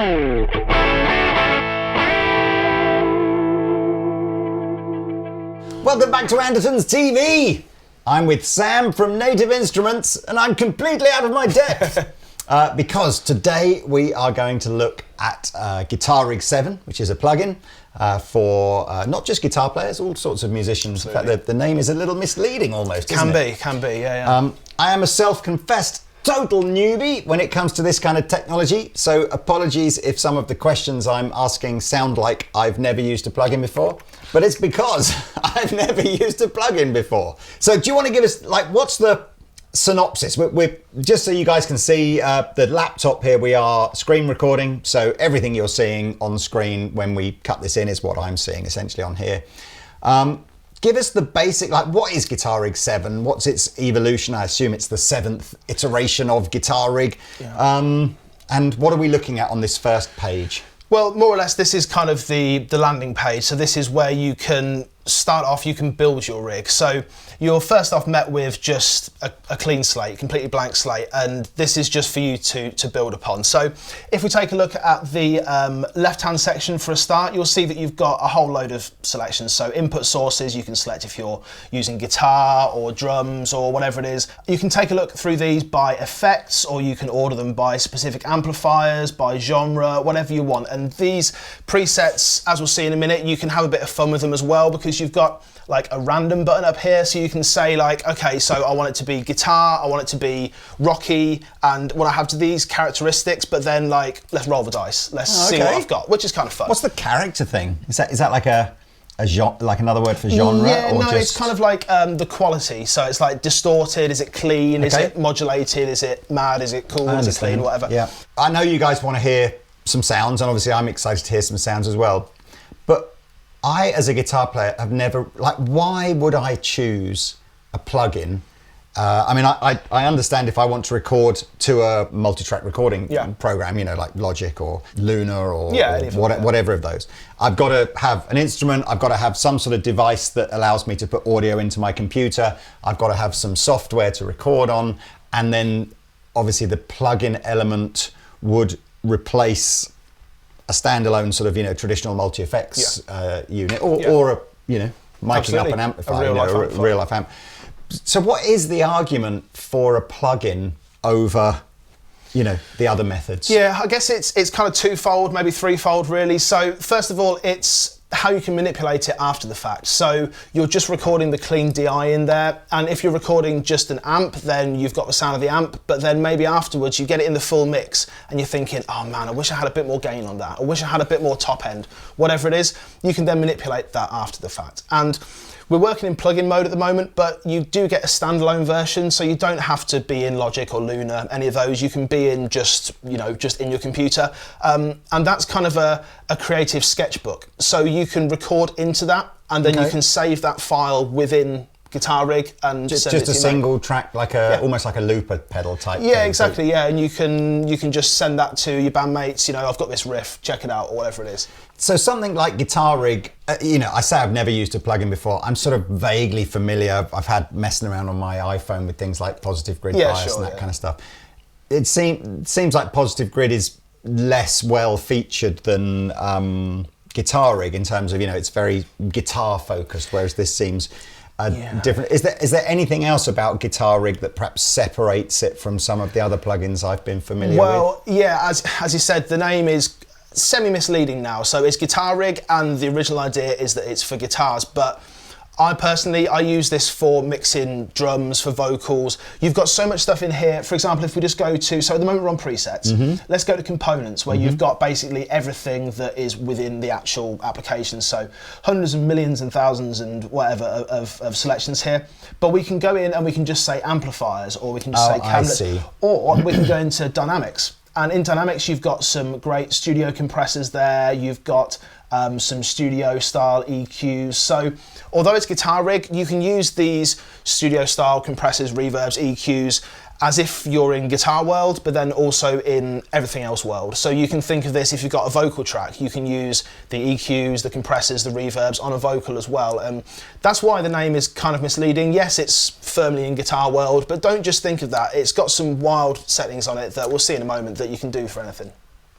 Welcome back to Andertons TV. I'm with Sam from Native Instruments, and I'm completely out of my depth because today we are going to look at Guitar Rig 7, which is a plugin for not just guitar players, all sorts of musicians. Absolutely. In fact, the name is a little misleading almost. Can be, yeah. I am a self-confessed total newbie when it comes to this kind of technology, so apologies if some of the questions I'm asking sound like I've never used a plugin before, but it's because I've never used a plugin before. So do you want to give us, like, what's the synopsis? We're just so you guys can see the laptop here, we are screen recording, so everything you're seeing on screen when we cut this in is what I'm seeing essentially on here. Give us the basic, like, what is Guitar Rig 7? What's its evolution? I assume it's the 7th iteration of Guitar Rig. Yeah. And what are we looking at on this first page? Well, more or less, this is kind of the landing page. So this is where you can start off, you can build your rig. So you're first off met with just a clean slate, completely blank slate, and this is just for you to build upon. So if we take a look at the left-hand section for a start, you'll see that you've got a whole load of selections. So input sources, you can select if you're using guitar or drums or whatever it is. You can take a look through these by effects, or you can order them by specific amplifiers, by genre, whatever you want. And these presets, as we'll see in a minute, you can have a bit of fun with them as well, because you've got like a random button up here, so you can say like, okay, so I want it to be guitar, I want it to be rocky, and what I have to these characteristics, but then like, let's roll the dice, let's see what I've got, which is kind of fun. What's the character thing? Is that like a genre, like another word for genre? Yeah, or no, it's kind of like the quality. So it's like distorted, is it clean, is it modulated, is it mad, is it cool, is it clean, whatever. Yeah, I know you guys want to hear some sounds, and obviously I'm excited to hear some sounds as well, but I, as a guitar player, have never, like, why would I choose a plugin? I mean, I understand if I want to record to a multi-track recording program, you know, like Logic or Luna or whatever of those. I've got to have an instrument, I've got to have some sort of device that allows me to put audio into my computer, I've got to have some software to record on, and then obviously the plugin element would replace a standalone sort of, you know, traditional multi-effects unit, or a, you know, miking up an amplifier, a real life amp. So what is the argument for a plugin over, you know, the other methods? Yeah, I guess it's kind of twofold, maybe threefold really. So first of all, it's how you can manipulate it after the fact. So you're just recording the clean DI in there, and if you're recording just an amp, then you've got the sound of the amp, but then maybe afterwards you get it in the full mix and you're thinking, oh man, I wish I had a bit more gain on that, I wish I had a bit more top end, whatever it is, you can then manipulate that after the fact. And we're working in plugin mode at the moment, but you do get a standalone version, so you don't have to be in Logic or Luna, any of those. You can be in just, you know, just in your computer. And that's kind of a creative sketchbook. So you can record into that, and then you can save that file within Guitar Rig and just a single track, like almost like a looper pedal type. Yeah, thing. Exactly. Yeah, and you can just send that to your bandmates. You know, I've got this riff, check it out, or whatever it is. So something like Guitar Rig, you know, I say I've never used a plugin before. I'm sort of vaguely familiar. I've had messing around on my iPhone with things like Positive Grid Bias and that kind of stuff. It seems like Positive Grid is less well featured than Guitar Rig in terms of, you know, it's very guitar focused, whereas this seems different. Is there anything else about Guitar Rig that perhaps separates it from some of the other plugins I've been familiar with? Well, yeah, as you said, the name is semi-misleading now. So it's Guitar Rig, and the original idea is that it's for guitars, but I personally use this for mixing drums, for vocals. You've got so much stuff in here. For example, if we just go to, so at the moment we're on presets, let's go to components, where you've got basically everything that is within the actual application. So hundreds and millions and thousands and whatever of selections here. But we can go in and we can just say amplifiers, or we can just say cabinets, or we can go into dynamics. And in dynamics, you've got some great studio compressors there. You've got some studio style EQs. So although it's Guitar Rig, you can use these studio style compressors, reverbs, EQs as if you're in guitar world, but then also in everything else world. So you can think of this, if you've got a vocal track, you can use the EQs, the compressors, the reverbs on a vocal as well. And that's why the name is kind of misleading. Yes, it's firmly in guitar world, but don't just think of that. It's got some wild settings on it that we'll see in a moment that you can do for anything.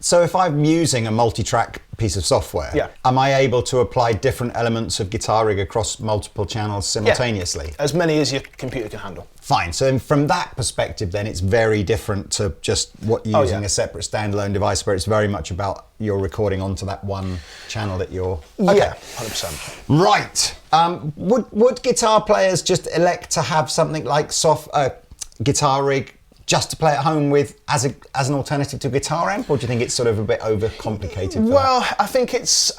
So if I'm using a multi-track piece of software, Yeah. am I able to apply different elements of guitar rig across multiple channels simultaneously? As many as your computer can handle. Fine. So from that perspective, then it's very different to just what you're using a separate standalone device, where it's very much about you're recording onto that one channel that you're. Okay. Yeah, 100%. Right. Would guitar players just elect to have something like guitar rig just to play at home with as an alternative to a guitar amp, or do you think it's sort of a bit overcomplicated? Well, I think it's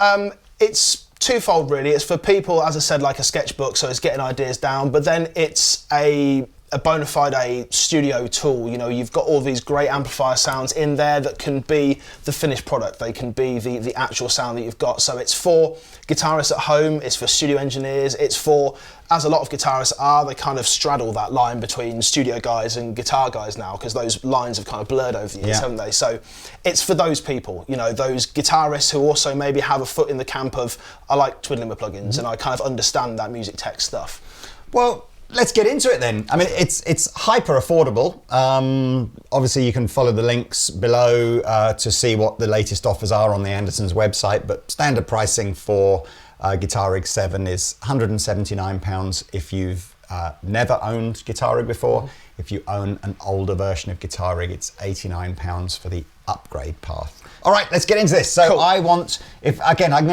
twofold really. It's for people, as I said, like a sketchbook, so it's getting ideas down, but then it's a bona fide studio tool. You know, you've got all these great amplifier sounds in there that can be the finished product. They can be the actual sound that you've got. So it's for guitarists at home, it's for studio engineers, it's for, as a lot of guitarists are, they kind of straddle that line between studio guys and guitar guys now, because those lines have kind of blurred over the years, haven't they? So it's for those people, you know, those guitarists who also maybe have a foot in the camp of, I like twiddling with plugins and I kind of understand that music tech stuff. Well, let's get into it then. I mean, it's hyper affordable. Obviously, you can follow the links below to see what the latest offers are on the Andertons website, but standard pricing for Guitar Rig 7 is £179 if you've never owned Guitar Rig before. If you own an older version of Guitar Rig, it's £89 for the upgrade path. All right, let's get into this. So cool. I'm going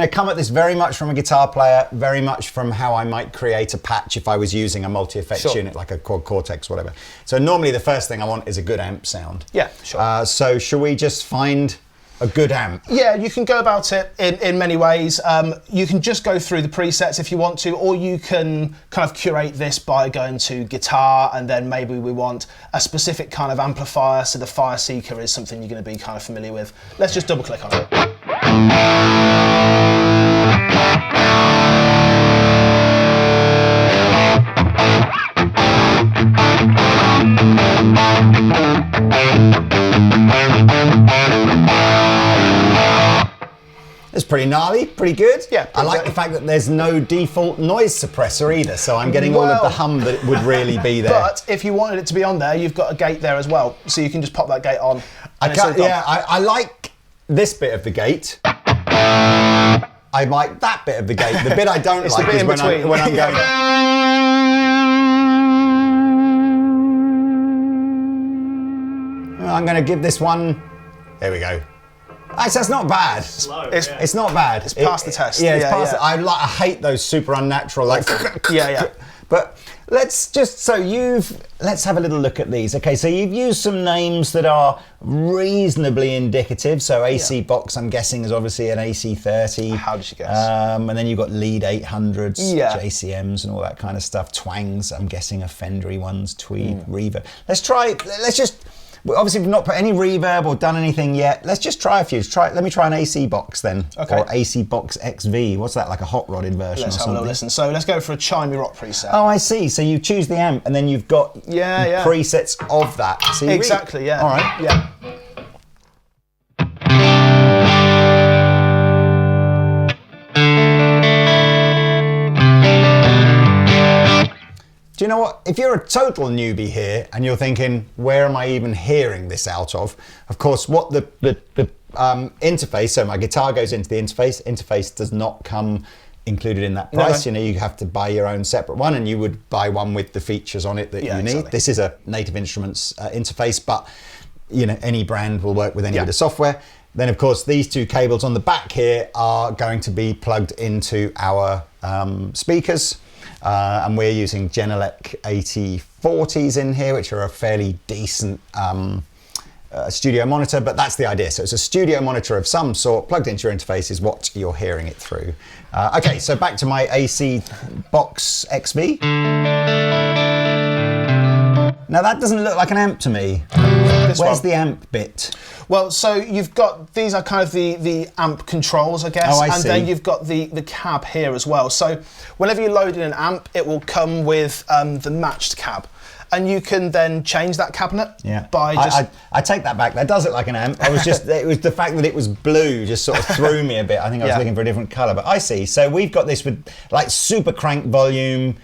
to come at this very much from a guitar player, very much from how I might create a patch if I was using a multi-effects unit like a Quad Cortex, whatever. So normally the first thing I want is a good amp sound. Yeah, sure. So should we just find a good amp? Yeah, you can go about it in many ways. You can just go through the presets if you want to, or you can kind of curate this by going to guitar, and then maybe we want a specific kind of amplifier, so the Fire Seeker is something you're going to be kind of familiar with. Let's just double click on it. It's pretty gnarly, pretty good. Yeah. I like the fact that there's no default noise suppressor either, so I'm getting all of the hum that would really be there. But if you wanted it to be on there, you've got a gate there as well, so you can just pop that gate on. I like this bit of the gate. I like that bit of the gate. The bit I don't it's like the bit is when I'm going. I'm going to give this one. There we go. Actually, that's not bad. It's not bad. It's past the test. Yeah, it's past. I hate those super unnatural But let's have a little look at these. Okay, so you've used some names that are reasonably indicative. So AC Box, I'm guessing, is obviously an AC30. How did you guess? And then you've got Lead 800s, JCMs, and all that kind of stuff. Twangs, I'm guessing, are Fendery ones. Tweed, Reverb. Obviously, we've not put any reverb or done anything yet. Let's just try a few. Let me try an AC Box then. Okay. Or AC Box XV. What's that, like a hot rodded version or something? Let's have a little listen. So let's go for a chimey rock preset. Oh, I see. So you choose the amp and then you've got presets of that. So exactly, yeah. All right. Yeah. Do you know what? If you're a total newbie here and you're thinking, where am I even hearing this out of? Of course, what the interface, so my guitar goes into the interface does not come included in that price. No. You know, you have to buy your own separate one, and you would buy one with the features on it that you need. Exactly. This is a Native Instruments interface, but you know, any brand will work with any bit of software. Then, of course, these two cables on the back here are going to be plugged into our speakers. And we're using Genelec 8040s in here, which are a fairly decent studio monitor, but that's the idea. So it's a studio monitor of some sort plugged into your interface is what you're hearing it through. Okay, so back to my AC Box XV. Now that doesn't look like an amp to me. Where's the amp bit? Well, so you've got, these are kind of the amp controls, I guess. Oh, I see. Then you've got the cab here as well. So whenever you load in an amp, it will come with the matched cab. And you can then change that cabinet by just... I take that back. That does look like an amp. I was just, it was the fact that it was blue just sort of threw me a bit. I think I was looking for a different colour, but I see. So we've got this with like super crank volume.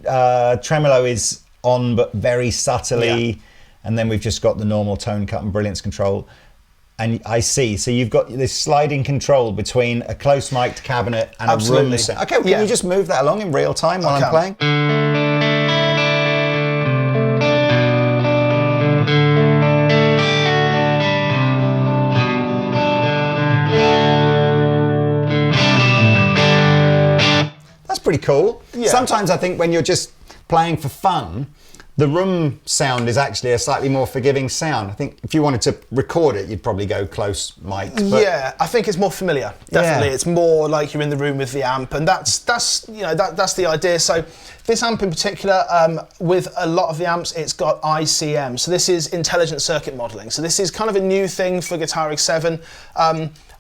Tremolo is on, but very subtly. And then we've just got the normal tone cut and brilliance control. And I see. So you've got this sliding control between a close mic'd cabinet and a room sound. Okay, well, can you just move that along in real time while I'm playing? That's pretty cool. Yeah. Sometimes I think when you're just playing for fun, the room sound is actually a slightly more forgiving sound. I think if you wanted to record it, you'd probably go close mic. Yeah, I think it's more familiar. Definitely, it's more like you're in the room with the amp, and that's the idea. So this amp in particular, with a lot of the amps, it's got ICM. So this is intelligent circuit modelling. So this is kind of a new thing for Guitar Rig 7.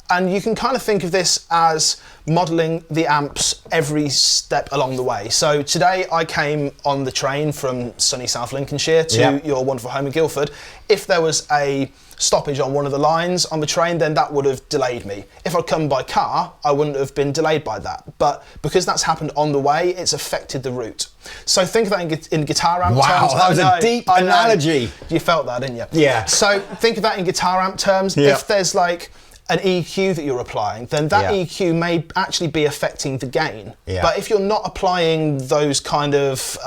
And you can kind of think of this as modelling the amps every step along the way. So today I came on the train from sunny South Lincolnshire to your wonderful home in Guildford. If there was a stoppage on one of the lines on the train, then that would have delayed me. If I'd come by car, I wouldn't have been delayed by that. But because that's happened on the way, it's affected the route. So think of that in guitar amp terms. Wow, that was a deep analogy. You felt that, didn't you? Yeah. So think of that in guitar amp terms. Yeah. If there's like an EQ that you're applying, then that EQ may actually be affecting the gain. Yeah. But if you're not applying those kind of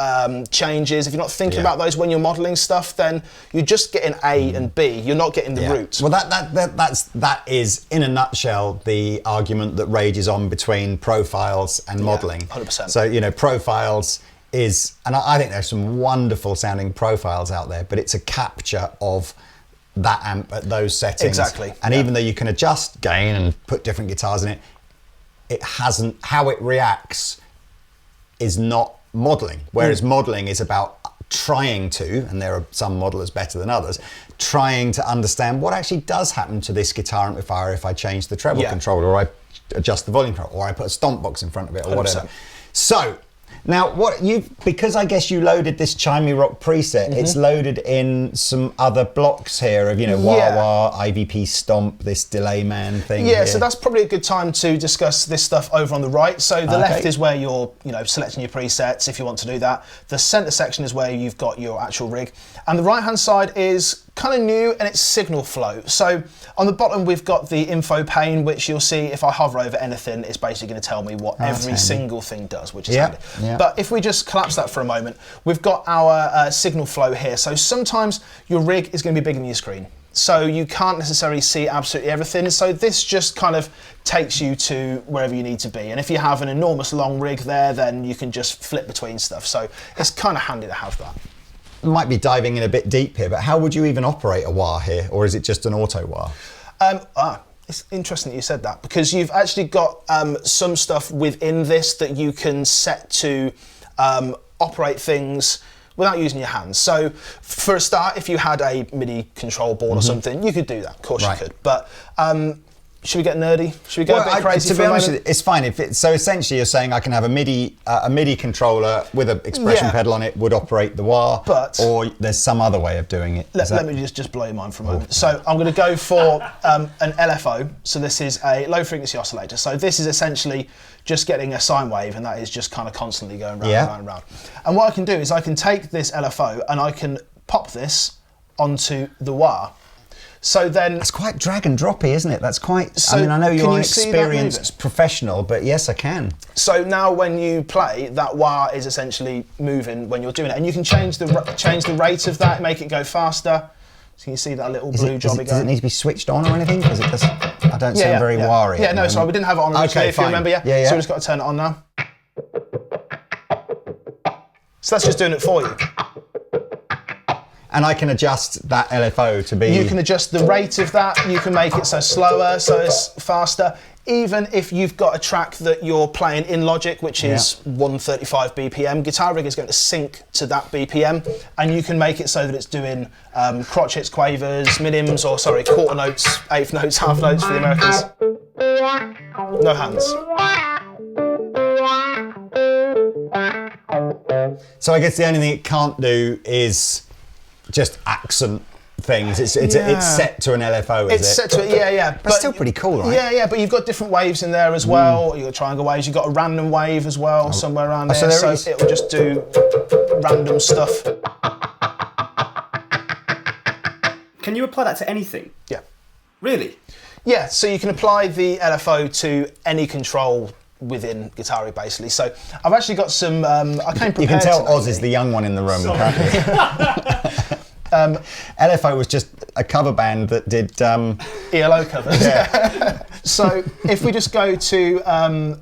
changes, if you're not thinking about those when you're modelling stuff, then you're just getting A and B. You're not getting the root. Well, that is, in a nutshell, the argument that rages on between profiles and modelling. 100%. So, profiles is, and I think there's some wonderful sounding profiles out there, but it's a capture of that amp at those settings. Exactly. And even though you can adjust gain and put different guitars in it, how it reacts is not modelling. Whereas modelling is about trying to, and there are some modelers better than others, trying to understand what actually does happen to this guitar amplifier if I change the treble controller, or I adjust the volume control, or I put a stomp box in front of it, or 100%. Whatever. So, now, because I guess you loaded this Chimey Rock preset, it's loaded in some other blocks here of, wah-wah, IVP stomp, this delay man thing. Yeah, so that's probably a good time to discuss this stuff over on the right. So the left is where you're, selecting your presets if you want to do that. The center section is where you've got your actual rig. And the right-hand side is kind of new, and it's signal flow. So on the bottom, we've got the info pane, which you'll see if I hover over anything, it's basically going to tell me what every single thing does, which is handy. Yeah. But if we just collapse that for a moment, we've got our signal flow here. So sometimes your rig is going to be bigger than your screen, so you can't necessarily see absolutely everything. So this just kind of takes you to wherever you need to be. And if you have an enormous long rig there, then you can just flip between stuff. So it's kind of handy to have that. Might be diving in a bit deep here, but how would you even operate a wah here, or is it just an auto wah? It's interesting that you said that, because you've actually got some stuff within this that you can set to operate things without using your hands. So for a start, if you had a MIDI control board or something, you could do that. Of course you could. but should we get nerdy? Should we go a bit crazy? To be honest, it's fine. So essentially, you're saying I can have a MIDI controller with an expression pedal on it would operate the wah, or there's some other way of doing it. Let me just blow your mind for a moment. So I'm going to go for an LFO. So this is a low frequency oscillator. So this is essentially just getting a sine wave, and that is just kind of constantly going round and round and round. And what I can do is I can take this LFO and I can pop this onto the wah. So then that's quite drag and droppy, isn't it? That's quite. I mean, I know you're an experienced professional, but yes, I can. So now, when you play, that wah is essentially moving when you're doing it, and you can change the rate of that, make it go faster. So you see that little blue jobby going. Does it need to be switched on or anything? Because it does. I don't sound very wah-y. Yeah, no. Sorry, we didn't have it on originally. If you remember, So we've just got to turn it on now. So that's just doing it for you. And I can adjust that LFO to be... You can adjust the rate of that. You can make it so slower, so it's faster. Even if you've got a track that you're playing in Logic, which is 135 BPM, Guitar Rig is going to sync to that BPM, and you can make it so that it's doing crotchets, quavers, minims, or sorry, quarter notes, eighth notes, half notes for the Americans. No hands. So I guess the only thing it can't do is just accent things. It's set to an LFO, is it? It's set to it, yeah. But still pretty cool, right? Yeah, but you've got different waves in there as well. You've got triangle waves, you've got a random wave as well, somewhere around there. So it'll just do random stuff. Can you apply that to anything? Yeah. Really? Yeah, so you can apply the LFO to any control within Guitar Rig, basically. So I've actually got some. I came prepared. You can tell tonight, Oz is the young one in the room, can't you? LFO was just a cover band that did ELO covers. Yeah. So if we just go to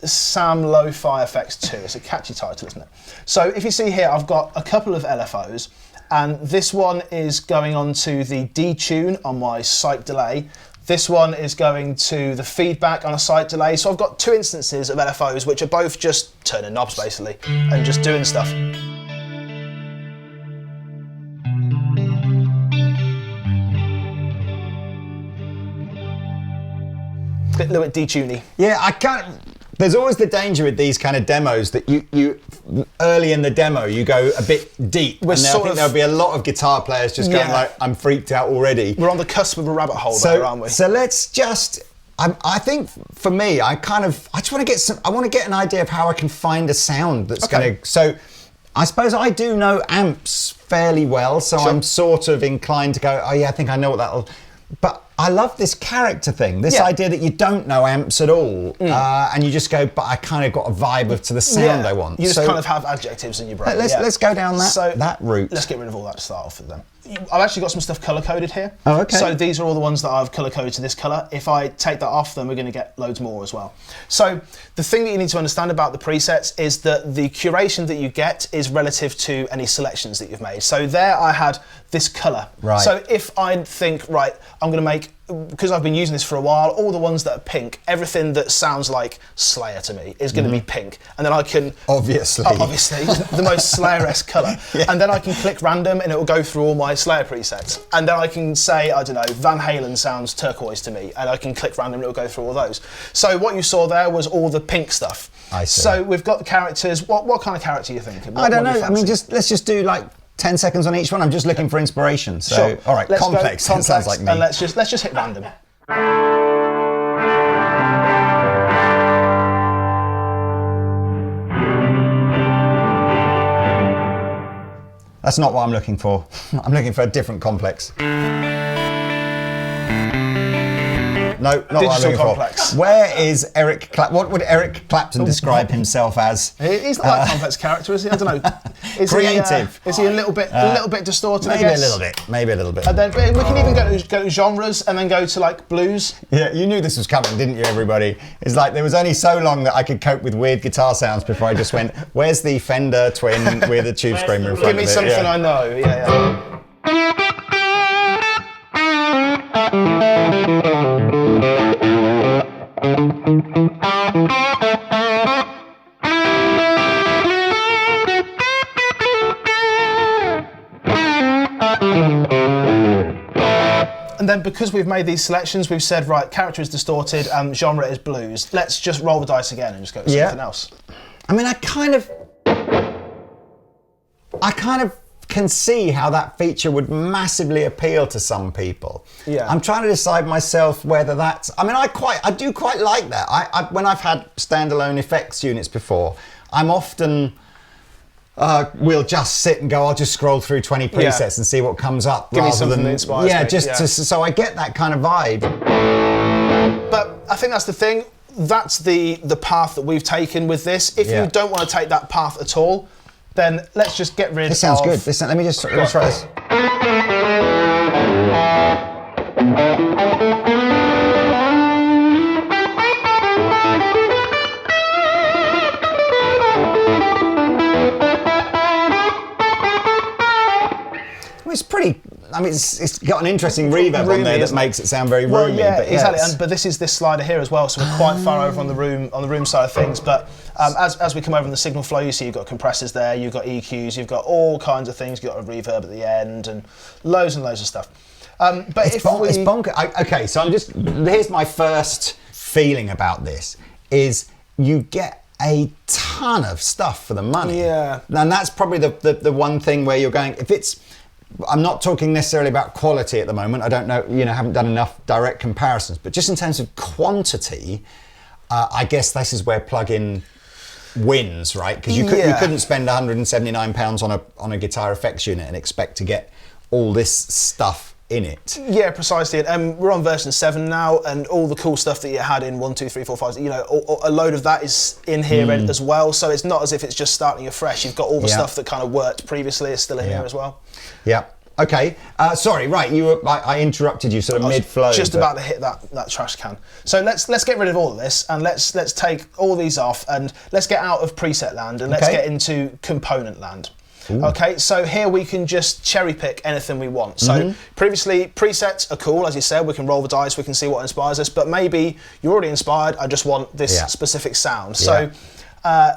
Sam Lo-Fi Effects 2, it's a catchy title, isn't it? So if you see here, I've got a couple of LFOs, and this one is going on to the D-tune on my Psych delay. This one is going to the feedback on a Psych delay. So I've got 2 instances of LFOs which are both just turning knobs basically and just doing stuff. A little bit detuney. Yeah, I can't. There's always the danger with these kind of demos that you early in the demo you go a bit deep, and I think there'll be a lot of guitar players just going like, "I'm freaked out already." We're on the cusp of a rabbit hole there, aren't we? So let's just. I think for me, I just want to get some. I want to get an idea of how I can find a sound that's going to. So I suppose I do know amps fairly well, so I'm sort of inclined to go, "Oh yeah, I think I know what that'll." But I love this character thing, this idea that you don't know amps at all, and you just go, but I kind of got a vibe to the sound I want. You just kind of have adjectives in your brain. Let's go down that route. Let's get rid of all that to start off with then. I've actually got some stuff colour-coded here. Oh, okay. So these are all the ones that I've colour-coded to this colour. If I take that off, then we're going to get loads more as well. So the thing that you need to understand about the presets is that the curation that you get is relative to any selections that you've made. So there I had this colour. Right. So if I think, right, I'm going to make, because I've been using this for a while, all the ones that are pink, everything that sounds like Slayer to me is going to be pink. And then I can... Obviously, the most Slayer-esque colour. Yeah. And then I can click random and it will go through all my Slayer presets. And then I can say, I don't know, Van Halen sounds turquoise to me, and I can click random and it will go through all those. So what you saw there was all the pink stuff. I see. So we've got the characters. What kind of character are you thinking? I don't know. I mean, let's just do like 10 seconds on each one. I'm just looking for inspiration. So, sure. All right, complex. That sounds like me. And let's just hit random. That's not what I'm looking for. I'm looking for a different complex. No, not Digital what I'm looking complex. for. Where is Eric Clapton? What would Eric Clapton describe himself as? He's not a complex character, is he? I don't know. Is Creative. Is he a little bit distorted? Maybe I guess? Maybe a little bit. And then we can even go to genres and then go to like blues. Yeah, you knew this was coming, didn't you, everybody? It's like there was only so long that I could cope with weird guitar sounds before I just went, where's the Fender Twin with a tube screamer in front of it? Give me something I know. Yeah. And then because we've made these selections, we've said, right, character is distorted, genre is blues. Let's just roll the dice again and just go to something else. I mean, I kind of can see how that feature would massively appeal to some people. Yeah. I'm trying to decide myself whether that's... I mean, I do quite like that. When I've had standalone effects units before, I'm often... we'll just sit and go, I'll just scroll through 20 presets and see what comes up. Give me something that inspires me. So I get that kind of vibe. But I think that's the thing. That's the path that we've taken with this. If you don't want to take that path at all, then let's just get rid of... This sounds good. Let me try this. It's pretty. I mean, it's got an interesting reverb on there that makes it sound very roomy. Yeah, but exactly. But this is this slider here as well, so we're quite far over on the room side of things. But as we come over on the signal flow, you see you've got compressors there, you've got EQs, you've got all kinds of things. You've got a reverb at the end and loads of stuff. But it's bonkers. Okay, so here's my first feeling about this: is you get a ton of stuff for the money. Yeah. And that's probably the one thing where you're going, if it's... I'm not talking necessarily about quality at the moment. I don't know, haven't done enough direct comparisons, but just in terms of quantity, I guess this is where plug-in wins, right? Because you couldn't spend £179 on a guitar effects unit and expect to get all this stuff in it. Yeah, precisely. And we're on version 7 now, and all the cool stuff that you had in 1, 2, 3, 4, 5, a load of that is in here as well. So it's not as if it's just starting afresh. You've got all the stuff that kind of worked previously is still in here as well. Yeah. Okay. Sorry. Right. I interrupted you sort of mid-flow. Just about to hit that trash can. So let's get rid of all of this, and let's take all these off, and let's get out of preset land, and let's get into component land. Ooh. Okay, so here we can just cherry pick anything we want. So previously, presets are cool, as you said, we can roll the dice, we can see what inspires us, but maybe you're already inspired, I just want this specific sound. So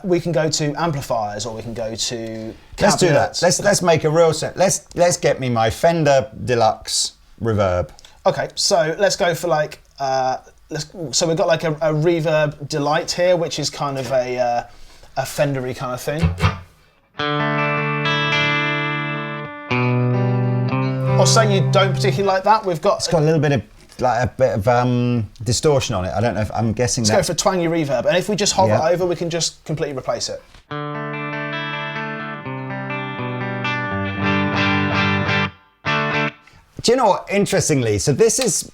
we can go to amplifiers, or we can go to cabinets. Let's do that. Let's make a real set. Let's get me my Fender Deluxe reverb. Okay, so let's go for like, so we've got like a reverb delight here, which is kind of a Fender-y kind of thing. Or say you don't particularly like that, we've got... It's got a little bit of distortion on it. I don't know if I'm guessing that. Let's go for twangy reverb, and if we just hover over, we can just completely replace it. Do you know what, interestingly, so this is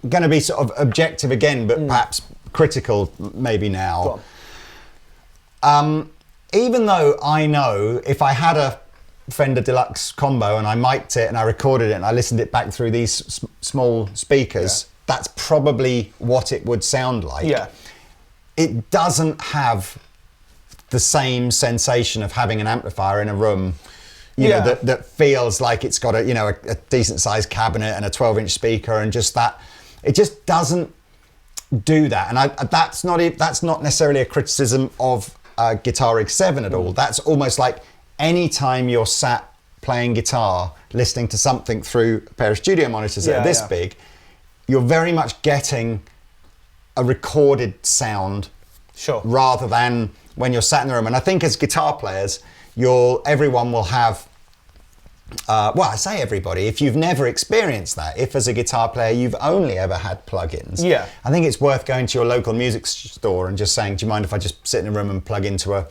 going to be sort of objective again, but perhaps critical maybe now. Even though I know if I had a Fender Deluxe combo and I mic'd it and I recorded it and I listened it back through these small speakers, that's probably what it would sound like. Yeah. It doesn't have the same sensation of having an amplifier in a room, you know, that feels like it's got a decent sized cabinet and a 12-inch speaker, and just that, it just doesn't do that. And that's not necessarily a criticism of Guitar Rig 7 at all. That's almost like any time you're sat playing guitar, listening to something through a pair of studio monitors that are this big, you're very much getting a recorded sound rather than when you're sat in the room. And I think as guitar players, everyone will have, well, I say everybody, if you've never experienced that, if as a guitar player you've only ever had plugins, I think it's worth going to your local music store and just saying, do you mind if I just sit in a room and plug into a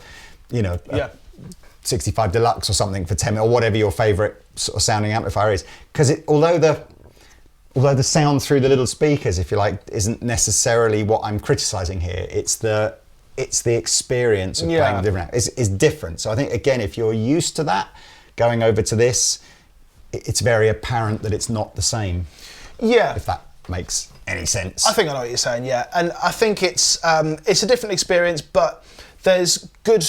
65 Deluxe or something for 10 or whatever your favorite sort of sounding amplifier is, because although the sound through the little speakers, if you like, isn't necessarily what I'm criticizing here, it's the experience of playing with different is different. So I think, again, if you're used to that, going over to this, it's very apparent that it's not the same. Yeah. If that makes any sense. I think I know what you're saying, yeah. And I think it's a different experience, but there's good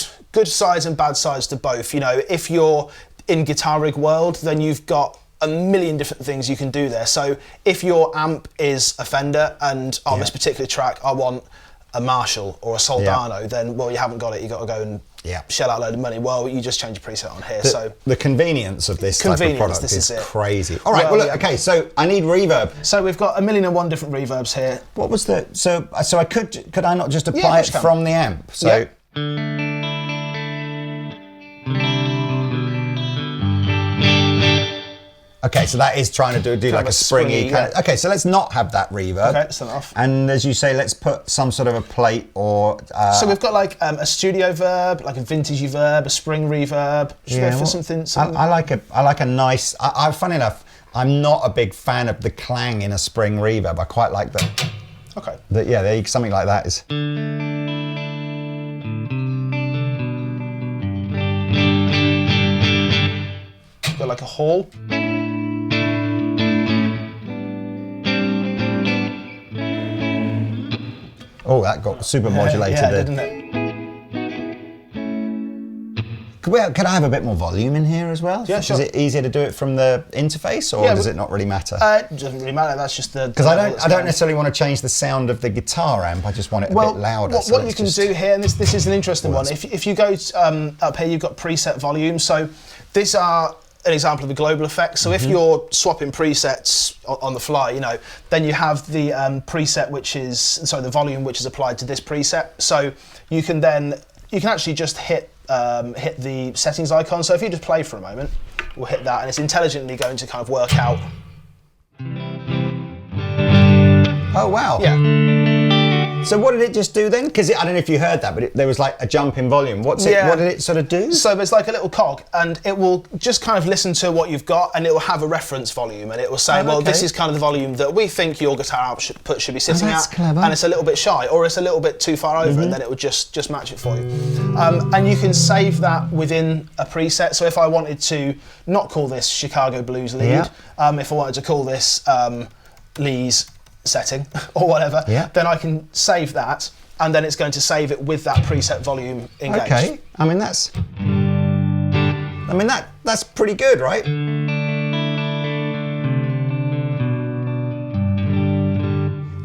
sides and bad sides to both. You know, if you're in Guitar Rig world, then you've got a million different things you can do there. So if your amp is a Fender and on this particular track I want a Marshall or a Soldano, then, well, you haven't got it, you got to go and shell out a load of money. Well, you just change your preset on here. So the convenience of this type of product is crazy. All right, well look, okay, so I need reverb. So we've got 1,000,001 different reverbs here. What was the, so I could I not just apply it from the amp? So. Okay, so that is trying to do like a springy kind of, okay, so let's not have that reverb. Okay, let's turn it off. And as you say, let's put some sort of a plate or... so we've got like a studio verb, like a vintagey verb, a spring reverb. Should we go for something... I like a nice... funny enough, I'm not a big fan of the clang in a spring reverb. I quite like the... Okay. Something like that is... Got like a hall. Oh, that got super modulated there. Didn't it? Could I have a bit more volume in here as well? Yeah, sure. Is it easier to do it from the interface, or does it not really matter? It doesn't really matter. That's just the... Because I don't necessarily want to change the sound of the guitar amp. I just want it a bit louder. What you can do here, and this is an interesting one. If you go up here, you've got preset volume. So these are an example of a global effect. So if you're swapping presets on the fly, you know, then you have the preset, the volume which is applied to this preset. So you can actually just hit the settings icon. So if you just play for a moment, we'll hit that, and it's intelligently going to kind of work out. Oh wow! Yeah. So what did it just do then? Because I don't know if you heard that, but there was like a jump in volume. What did it sort of do? So there's like a little cog, and it will just kind of listen to what you've got, and it will have a reference volume, and it will say, well, this is kind of the volume that we think your guitar output should be sitting at, clever. And it's a little bit shy, or it's a little bit too far over, and then it will just match it for you. And you can save that within a preset. So if I wanted to not call this Chicago Blues lead, if I wanted to call this Lee's setting or whatever, then I can save that, and then it's going to save it with that preset volume engaged. Okay, that's pretty good, right?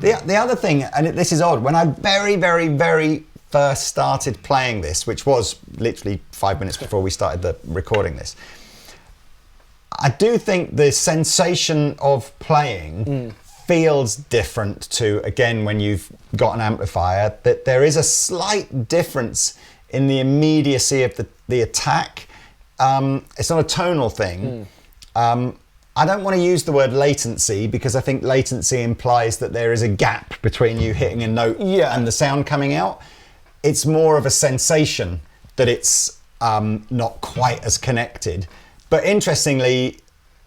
The other thing, and this is odd, when I very, very, very first started playing this, which was literally 5 minutes before we started recording this, I do think the sensation of playing feels different to, again, when you've got an amplifier, that there is a slight difference in the immediacy of the attack. It's not a tonal thing. I don't want to use the word latency, because I think latency implies that there is a gap between you hitting a note and the sound coming out. It's more of a sensation that it's not quite as connected. But interestingly,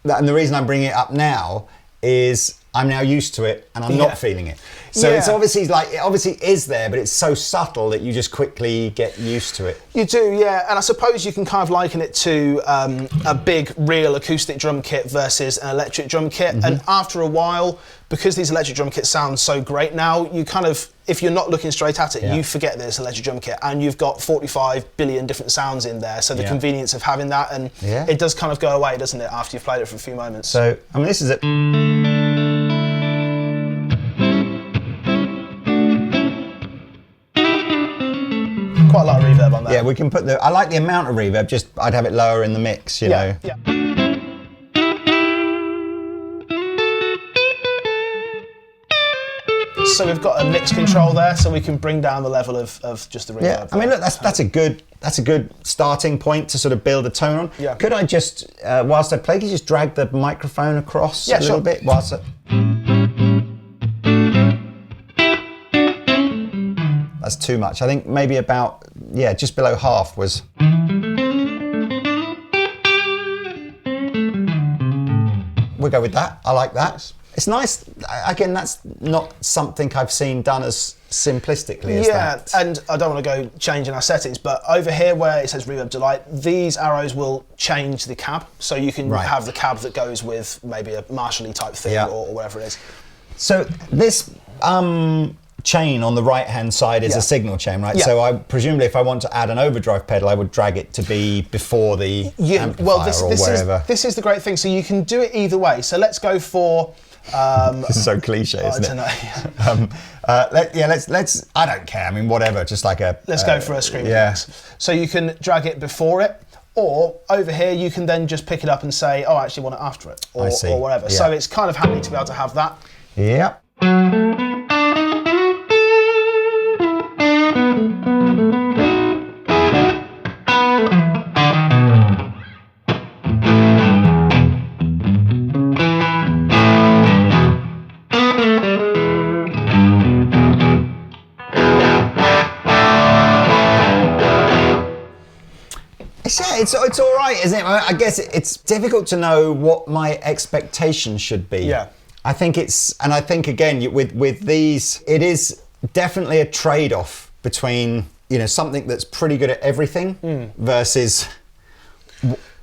and the reason I'm bringing it up now is I'm now used to it and I'm not feeling it. So it's obviously like, it obviously is there, but it's so subtle that you just quickly get used to it. You do, yeah. And I suppose you can kind of liken it to a big real acoustic drum kit versus an electric drum kit. And after a while, because these electric drum kits sound so great now, you kind of, if you're not looking straight at it, you forget that it's an electric drum kit, and you've got 45 billion different sounds in there. So the convenience of having that, and it does kind of go away, doesn't it, after you've played it for a few moments. So, I mean, this is it. Quite a lot of reverb on that. Yeah, we can put I like the amount of reverb, just I'd have it lower in the mix, you know. Yeah. So we've got a mix control there, so we can bring down the level of just the reverb. Yeah, I mean, look, that's a good starting point to sort of build a tone on. Yeah. Could I just, whilst I play, could you just drag the microphone across a little bit whilst That's too much. I think maybe about, just below half was. We'll go with that. I like that. It's nice. Again, that's not something I've seen done as simplistically as that. Yeah, and I don't want to go changing our settings, but over here where it says Reverb Delight, these arrows will change the cab. So you can have the cab that goes with maybe a Marshall-y type thing or whatever it is. So this chain on the right-hand side is a signal chain, right? So I presumably, if I want to add an overdrive pedal, I would drag it to be before the amplifier or wherever. This is the great thing. So you can do it either way. So let's go for. This is so cliche, isn't it? I don't know. Let's. I don't care. I mean, whatever. Just like a. Let's go for a screaming mix. So you can drag it before it, or over here you can then just pick it up and say, "Oh, I actually want it after it," or whatever. Yeah. So it's kind of handy to be able to have that. Yep. It's all right, isn't it? I guess it's difficult to know what my expectation should be. Yeah. I think again with these, it is definitely a trade-off between something that's pretty good at everything versus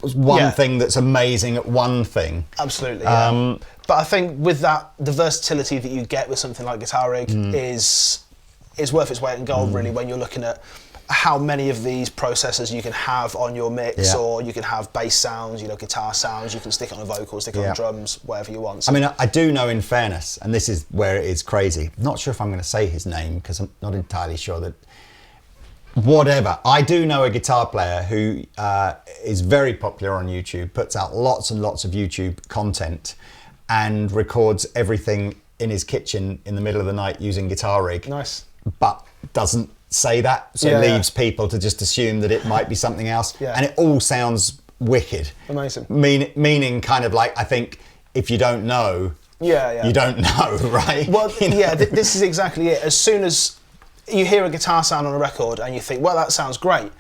one thing that's amazing at one thing. Absolutely. Yeah. But I think with that, the versatility that you get with something like Guitar Rig is worth its weight in gold, really, when you're looking at how many of these processors you can have on your mix, or you can have bass sounds, guitar sounds, you can stick it on a vocal, stick it on drums, whatever you want. So, I mean, I do know, in fairness, and this is where it is crazy, I'm not sure if I'm going to say his name because I'm not entirely sure that, whatever. I do know a guitar player who is very popular on YouTube, puts out lots and lots of YouTube content and records everything in his kitchen in the middle of the night using Guitar Rig. Nice. But doesn't say that, so leaves people to just assume that it might be something else, and it all sounds wicked. Amazing. Meaning kind of like, I think if you don't know, Yeah. You don't know, right? Well, You know? yeah, this is exactly it. As soon as you hear a guitar sound on a record and you think, well, that sounds great.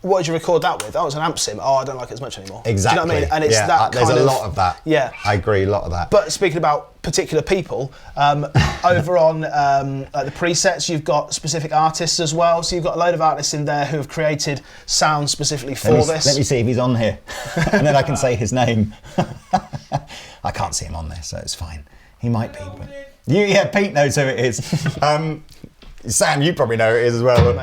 What did you record that with? Oh, it's an amp sim. Oh, I don't like it as much anymore. Exactly. Do you know what I mean? And it's that there's kind a lot of that. Yeah. I agree, a lot of that. But speaking about particular people, over on like the presets, you've got specific artists as well. So you've got a load of artists in there who have created sounds specifically for this. Let me see if he's on here, and then I can say his name. I can't see him on there, so it's fine. He might be. But Pete knows who it is. Sam, you probably know who it is as well.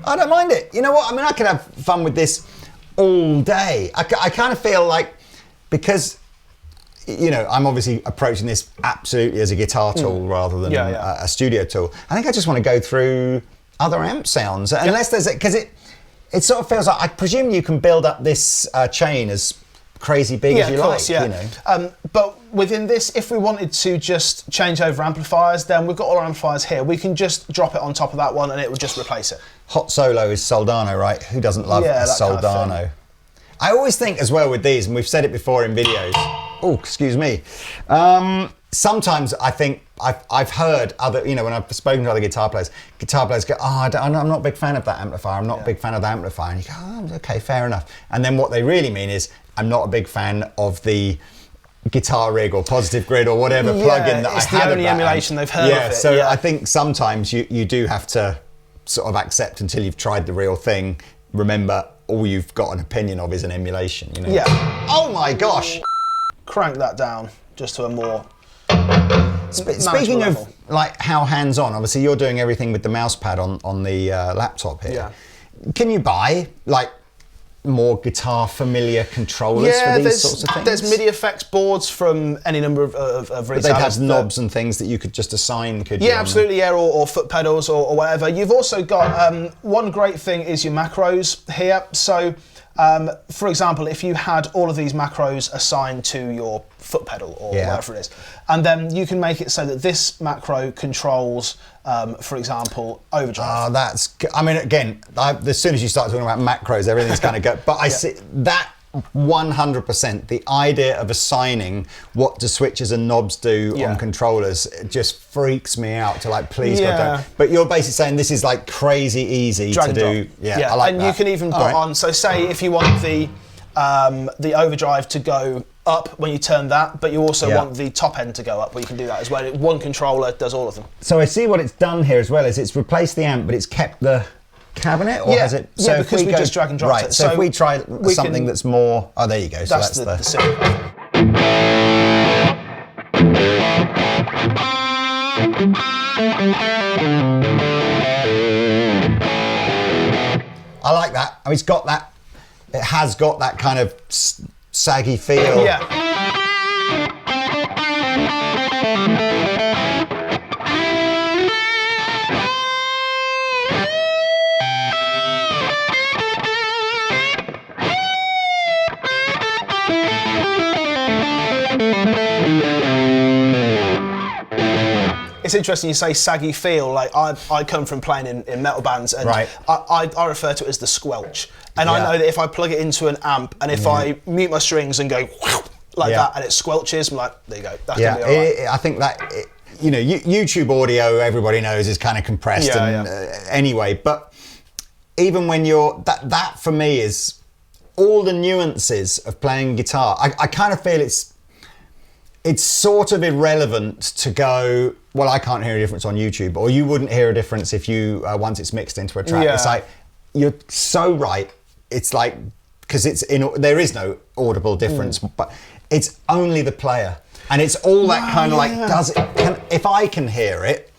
I don't mind it. You know what? I mean, I could have fun with this all day. I kind of feel like, because, you know, I'm obviously approaching this absolutely as a guitar tool rather than a studio tool. I think I just want to go through other amp sounds, unless there's, because it sort of feels like, I presume you can build up this chain as crazy big as you like. You know? But within this, if we wanted to just change over amplifiers, then we've got all our amplifiers here. We can just drop it on top of that one and it will just replace it. Hot solo is Soldano, right? Who doesn't love a Soldano? Kind of I always think as well with these, and we've said it before in videos. Oh, excuse me. Sometimes I think I've heard other, you know, when I've spoken to other guitar players go, oh, I'm not a big fan of that amplifier. I'm not a big fan of the amplifier. And you go, oh, okay, fair enough. And then what they really mean is, I'm not a big fan of the guitar rig or positive grid or whatever plugin that I had. It's the only emulation they've heard of it. So I think sometimes you do have to sort of accept until you've tried the real thing. Remember, all you've got an opinion of is an emulation, you know? Yeah. Oh my gosh! Crank that down just to a more Speaking of like how hands-on, obviously you're doing everything with the mouse pad on the laptop here. Yeah. Can you buy like more guitar familiar controllers for these sorts of things? There's MIDI effects boards from any number of retailers. But they'd have knobs and things that you could just assign, could you? Yeah, absolutely, yeah, or foot pedals or whatever. You've also got, one great thing is your macros here. So, for example, if you had all of these macros assigned to your foot pedal or whatever it is, and then you can make it so that this macro controls, for example, overdrive. I mean, again, as soon as you start talking about macros, everything's kind of go, but I see that 100%, the idea of assigning what do switches and knobs do on controllers, it just freaks me out to like, please God, don't. But you're basically saying this is like crazy easy to do. Yeah, I like and that. you can even put on, so say if you want the overdrive to go up when you turn that, but you also want the top end to go up, well, you can do that as well. One controller does all of them. So I see what it's done here as well, is it's replaced the amp, but it's kept the cabinet, or has it? So because we just drag and drop it. So if we try something that's more, oh, there you go. So that's the I like that. I mean, it's got that. It has got that kind of saggy feel. Yeah. It's interesting you say saggy feel. Like I come from playing in metal bands, and I refer to it as the squelch. And I know that if I plug it into an amp, and if I mute my strings and go like that, and it squelches, I'm like, there you go. That's gonna be all right. I think that you know, YouTube audio, everybody knows, is kind of compressed. Anyway, but even when you're that for me is all the nuances of playing guitar. I kind of feel it's sort of irrelevant to go, well, I can't hear a difference on YouTube, or you wouldn't hear a difference if you, once it's mixed into a track. It's like, you're so right. It's like, because there is no audible difference, but it's only the player. And it's all that kind of like, if I can hear it,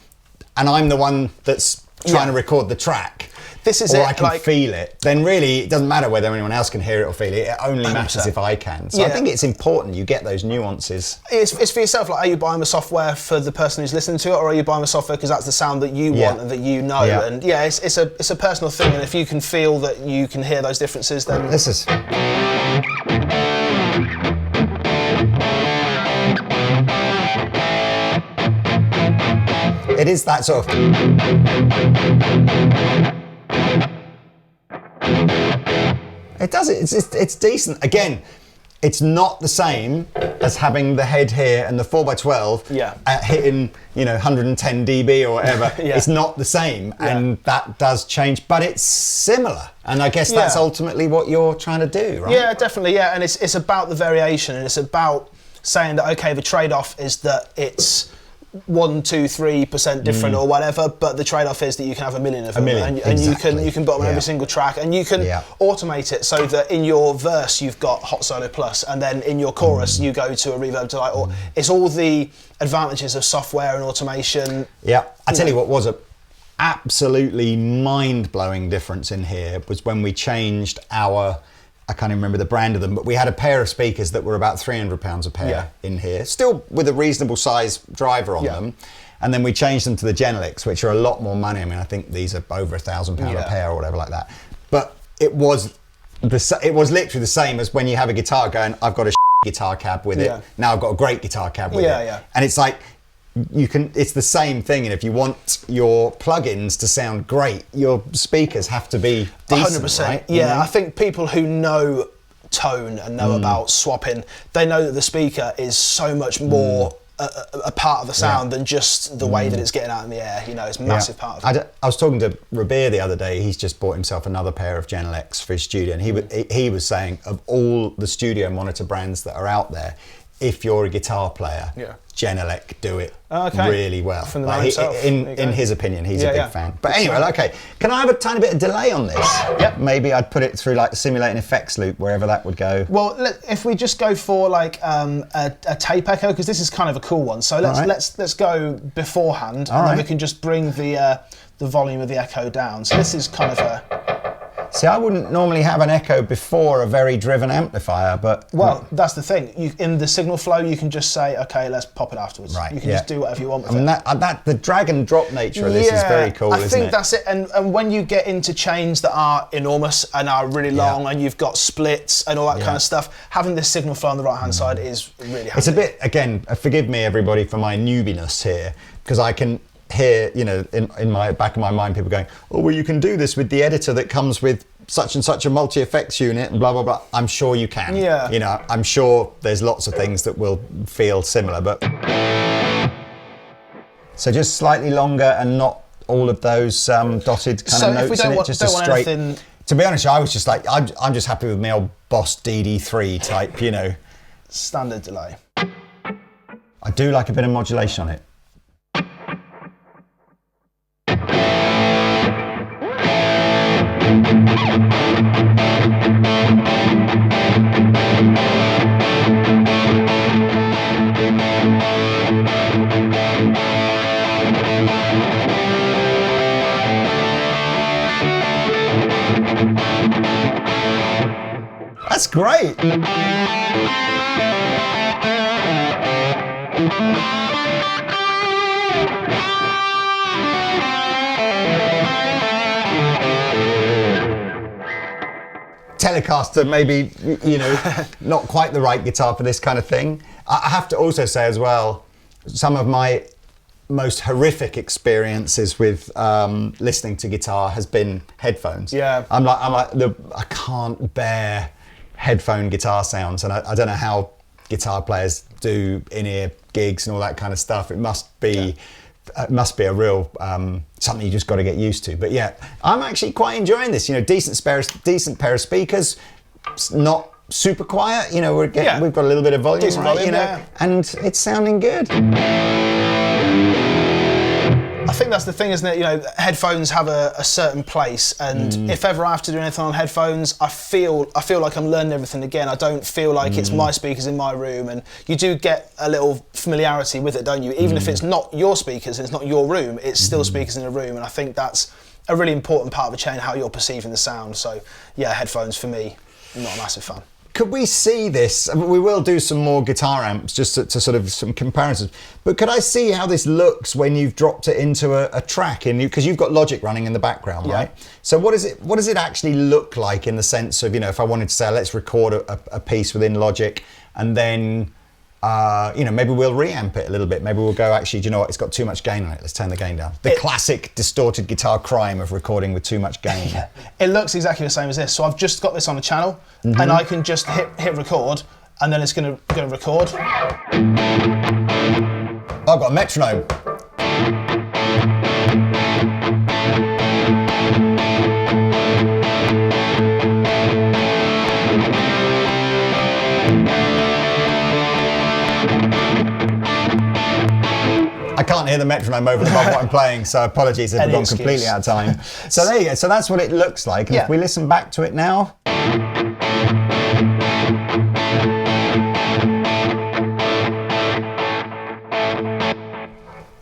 and I'm the one that's trying to record the track, this is or I can feel it, then really it doesn't matter whether anyone else can hear it or feel it. It only 100%. Matters if I can. So I think it's important you get those nuances. It's for yourself. Like, are you buying the software for the person who's listening to it, or are you buying the software because that's the sound that you want and that you know? And it's a personal thing. And if you can feel that you can hear those differences, then this is. is that sort of... It does it. It's decent. Again, it's not the same as having the head here and the 4x12 at hitting, 110 dB or whatever. It's not the same, and that does change, but it's similar. And I guess that's ultimately what you're trying to do, right? Yeah, definitely. Yeah, and it's about the variation, and it's about saying that okay, the trade-off is that it's 1-2-3% different or whatever, but the trade-off is that you can have a million of them, and exactly. you can put them on every single track, and you can automate it so that in your verse you've got Hot Solo Plus, and then in your chorus you go to a reverb delay. Or it's all the advantages of software and automation. Yeah, I tell you what was a absolutely mind-blowing difference in here was when we changed our, I can't even remember the brand of them, but we had a pair of speakers that were about £300 a pair in here, still with a reasonable size driver on them. And then we changed them to the Genelix, which are a lot more money. I mean, I think these are over £1,000 a pair or whatever like that. But it was literally the same as when you have a guitar going, I've got a guitar cab with it. Now I've got a great guitar cab with it. And it's like, it's the same thing, and if you want your plugins to sound great, your speakers have to be decent, 100%. right? Yeah, I think people who know tone and know about swapping, they know that the speaker is so much more a part of the sound than just the way that it's getting out in the air. It's a massive part of it. I was talking to Rabir the other day. He's just bought himself another pair of Genelix for his studio, and he was saying of all the studio monitor brands that are out there, if you're a guitar player, Genelec do it really well. From the man himself. In his opinion, he's a big fan. But anyway, okay, can I have a tiny bit of delay on this? Maybe I'd put it through like the simulating effects loop, wherever that would go. Well, if we just go for like a tape echo, because this is kind of a cool one. So let's go beforehand, and then we can just bring the volume of the echo down. So this is kind of a... See, I wouldn't normally have an echo before a very driven amplifier, but... Well, that's the thing. In the signal flow, you can just say, okay, let's pop it afterwards. Right, you can just do whatever you want with it. The drag and drop nature of this is very cool, isn't it? I think that's it. And when you get into chains that are enormous and are really long, and you've got splits and all that kind of stuff, having this signal flow on the right-hand side is really handy. It's a bit, again, forgive me, everybody, for my newbiness here, because I can hear, in my back of my mind, people going, oh, well, you can do this with the editor that comes with such and such a multi-effects unit and blah, blah, blah. I'm sure you can. I'm sure there's lots of things that will feel similar, but... So just slightly longer and not all of those dotted kind of notes in it, just a straight... Anything... To be honest, I was just like, I'm just happy with my old Boss DD3 type, Standard delay. I do like a bit of modulation on it. That's great. Telecaster, maybe, not quite the right guitar for this kind of thing. I have to also say as well, some of my most horrific experiences with listening to guitar has been headphones. I'm like, I can't bear headphone guitar sounds, and I don't know how guitar players do in-ear gigs and all that kind of stuff. It must be a real something you just got to get used to. But yeah, I'm actually quite enjoying this. Decent pair of speakers, not super quiet. We've got a little bit of volume, and it's sounding good. I think that's the thing, isn't it? Headphones have a certain place, and if ever I have to do anything on headphones, I feel like I'm learning everything again. I don't feel like it's my speakers in my room, and you do get a little familiarity with it, don't you? Even if it's not your speakers and it's not your room, it's still speakers in a room, and I think that's a really important part of the chain, how you're perceiving the sound. So yeah, headphones for me, I'm not a massive fan. Could we see this? We will do some more guitar amps just to sort of some comparisons. But could I see how this looks when you've dropped it into a track? Because you've got Logic running in the background, right? So what does it actually look like in the sense of, if I wanted to say, let's record a piece within Logic and then maybe we'll reamp it a little bit. Maybe we'll go, actually, do you know what? It's got too much gain on it. Let's turn the gain down. The classic distorted guitar crime of recording with too much gain. It looks exactly the same as this. So I've just got this on a channel, and I can just hit record, and then it's going to record. I've got a metronome. I can't hear the metronome over and above what I'm playing, so apologies if I've gone completely out of time. So there you go. So that's what it looks like. And if we listen back to it now.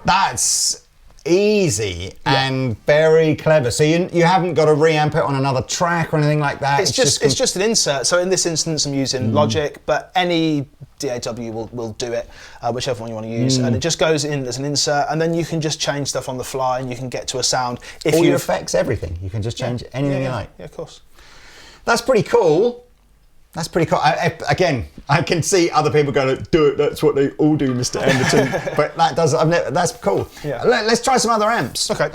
That's easy and very clever. So you haven't got to reamp it on another track or anything like that. It's just an insert. So in this instance, I'm using Logic, but any DAW will do it, whichever one you want to use, and it just goes in as an insert, and then you can just change stuff on the fly, and you can get to a sound. All your effects, everything. You can just change anything you like. Yeah, of course. That's pretty cool. That's pretty cool. Again, I can see other people going, do it, that's what they all do, Mr. Anderton. But that's cool. Yeah. Let's try some other amps. Okay.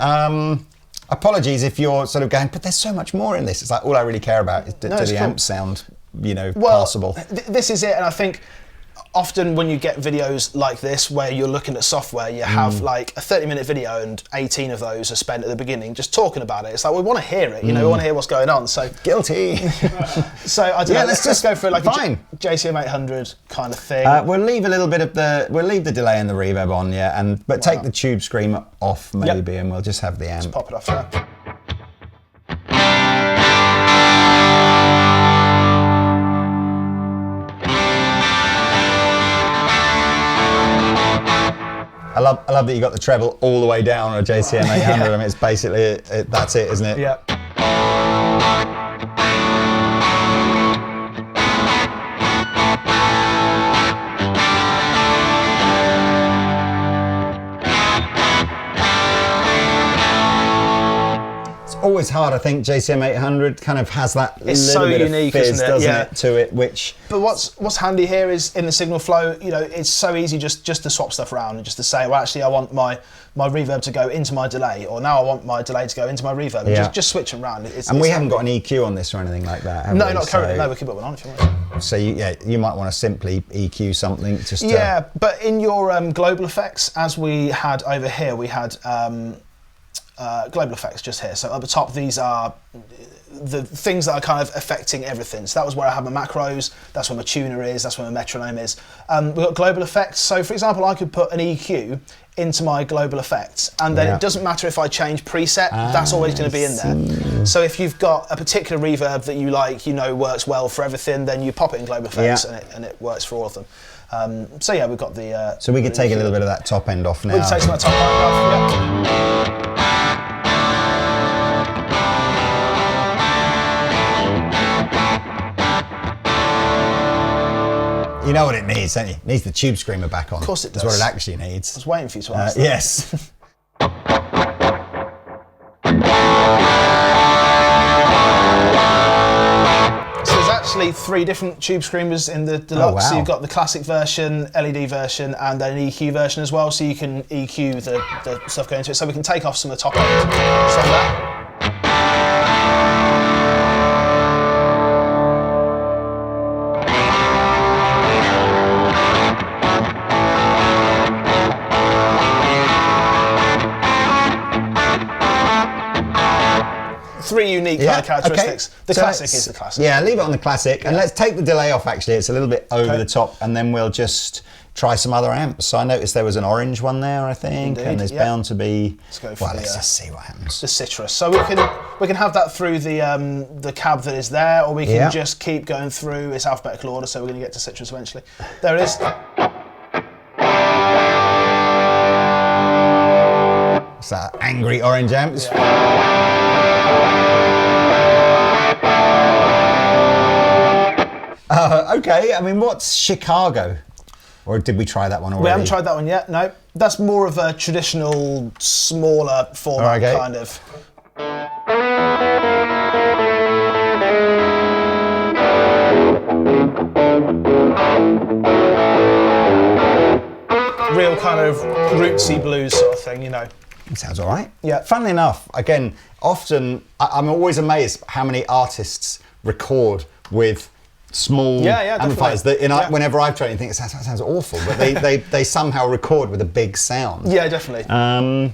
Apologies if you're sort of going, but there's so much more in this. It's like, all I really care about is do the amps sound, passable. This is it, and I think often when you get videos like this where you're looking at software, you have like a 30-minute video and 18 of those are spent at the beginning just talking about it. It's like, we want to hear it, we want to hear what's going on. So guilty. So I don't know. Let's just go for like a JCM 800 kind of thing. We'll leave a little bit of we'll leave the delay and the reverb on, but take the tube scream off maybe, and we'll just have the amp. Just pop it off there. I love that you got the treble all the way down on a JCM 800. I mean, it's basically, that's it, isn't it? Yeah. Always hard, I think. JCM 800 kind of has that little bit unique, of fizz, isn't it? doesn't it, to it, which... But what's handy here is in the signal flow, it's so easy just to swap stuff around and just to say, well, actually, I want my reverb to go into my delay, or now I want my delay to go into my reverb. And just switch them around. And we haven't got an EQ on this or anything like that, have we? No, not currently. No, we can put one on if you want. So you might want to simply EQ something just to... Yeah, but in your global effects, as we had over here, we had... global effects just here. So at the top, these are the things that are kind of affecting everything. So that was where I have my macros, that's where my tuner is, that's where my metronome is. We've got global effects. So for example, I could put an EQ into my global effects, and then it doesn't matter if I change preset, that's always going to be in there. So if you've got a particular reverb that you like, works well for everything, then you pop it in global effects and it works for all of them. So yeah, we've got the... so we could take a little bit of that top end off now. We can take some of that top end off, yeah. You know what it needs, don't you? It needs the tube screamer back on. Of course it does. That's what it actually needs. I was waiting for you to ask that. Yes. So there's actually 3 different tube screamers in the deluxe. Oh, wow. So you've got the classic version, LED version, and then an EQ version as well. So you can EQ the stuff going into it. So we can take off some of the top end. So that. 3 unique kind of characteristics. Okay. The classic is the classic. Yeah, leave it on the classic. And let's take the delay off, actually. It's a little bit over the top, and then we'll just try some other amps. So I noticed there was an orange one there, I think, and there's bound to be... Let's go for let's just see what happens. The citrus. So we can have that through the cab that is there, or we can just keep going through its alphabetical order, so we're going to get to citrus eventually. There it is. It's that angry orange amp. Okay, I mean, what's Chicago? Or did we try that one already? We haven't tried that one yet, no. That's more of a traditional, smaller format kind of. real kind of rootsy blues sort of thing, you know. Sounds all right. Yeah. Funnily enough, again, often I'm always amazed how many artists record with small amplifiers. That whenever I've tried anything, it sounds awful, but they somehow record with a big sound. Yeah, definitely.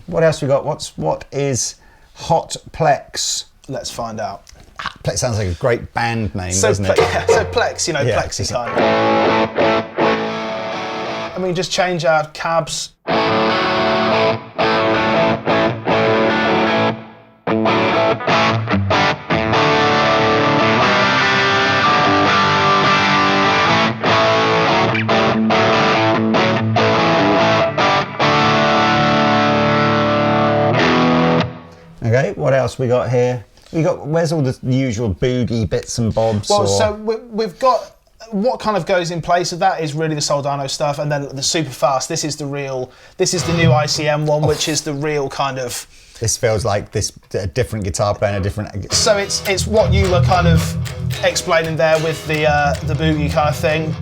What else we got? What is Hot Plex? Let's find out. Plex sounds like a great band name, doesn't it? Yeah, so Plex, you know, Plexi kind of. And we just change our cabs. Okay, what else we got here? Where's all the usual boogie bits and bobs? Well, so we've got what kind of goes in place of that is really the Soldano stuff, and then the super fast. This is the new ICM one, which is the real kind of. This feels like a different guitar player and a different. So it's what you were kind of explaining there with the boogie kind of thing.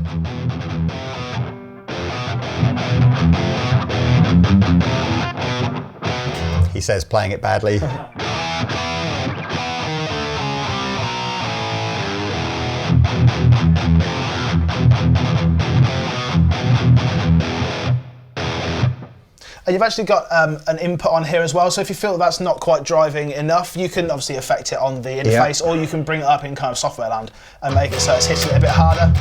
He says playing it badly. And you've actually got an input on here as well, so if you feel that's not quite driving enough, you can obviously affect it on the interface, or you can bring it up in kind of software land and make it so it's hitting it a bit harder.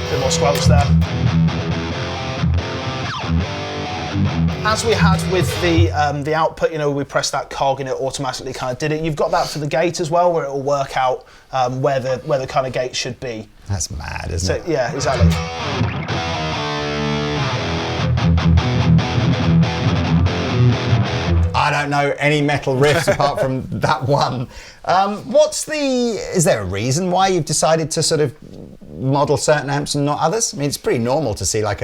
A bit more squelch there. As we had with the output, you know, we pressed that cog and it automatically kind of did it. You've got that for the gate as well, where it will work out where the kind of gate should be. That's mad, isn't it? Yeah, exactly. I don't know any metal riffs apart from that one. Is there a reason why you've decided to sort of model certain amps and not others? I mean, it's pretty normal to see like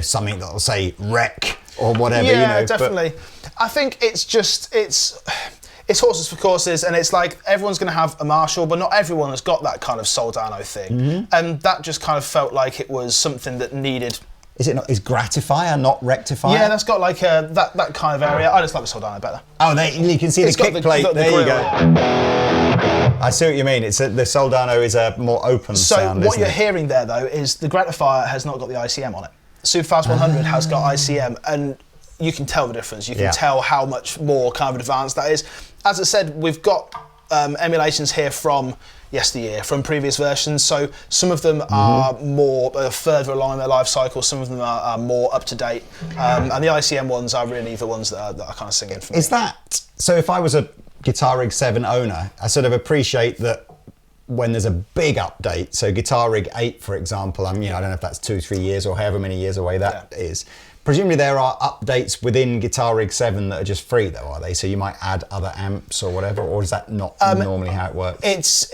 something that'll say wreck or whatever. Yeah, definitely. I think it's horses for courses, and it's like everyone's going to have a Marshall, but not everyone has got that kind of Soldano thing. Mm-hmm. And that just kind of felt like it was something that needed. Is gratifier not rectifier? Yeah, that's got like that kind of area. I just like the Soldano better. Oh, you can see the kick plate. There you go. I see what you mean. The Soldano is a more open sound. So what you're hearing there though is the gratifier has not got the ICM on it. Superfast 100 has got ICM, and you can tell the difference. You can tell how much more kind of advanced that is. As I said, we've got emulations here from yesteryear, from previous versions, so some of them are more further along in their life cycle, some of them are more up to date, and the ICM ones are really the ones that are kind of singing for me. So if I was a Guitar Rig 7 owner, I sort of appreciate that when there's a big update, so Guitar Rig 8 for example, I don't know if that's 2-3 years or however many years away that is. Presumably there are updates within Guitar Rig 7 that are just free though, are they? So you might add other amps or whatever, or is that not normally how it works?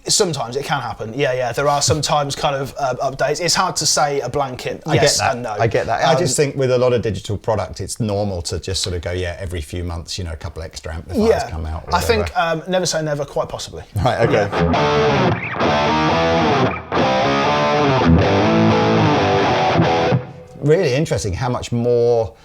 Sometimes it can happen, yeah. There are sometimes kind of updates. It's hard to say a blanket yes and no. I get that. I just think with a lot of digital product, it's normal to just sort of go, every few months, a couple extra amplifiers come out. Or I think never say never, quite possibly. Right, okay. Really interesting how much more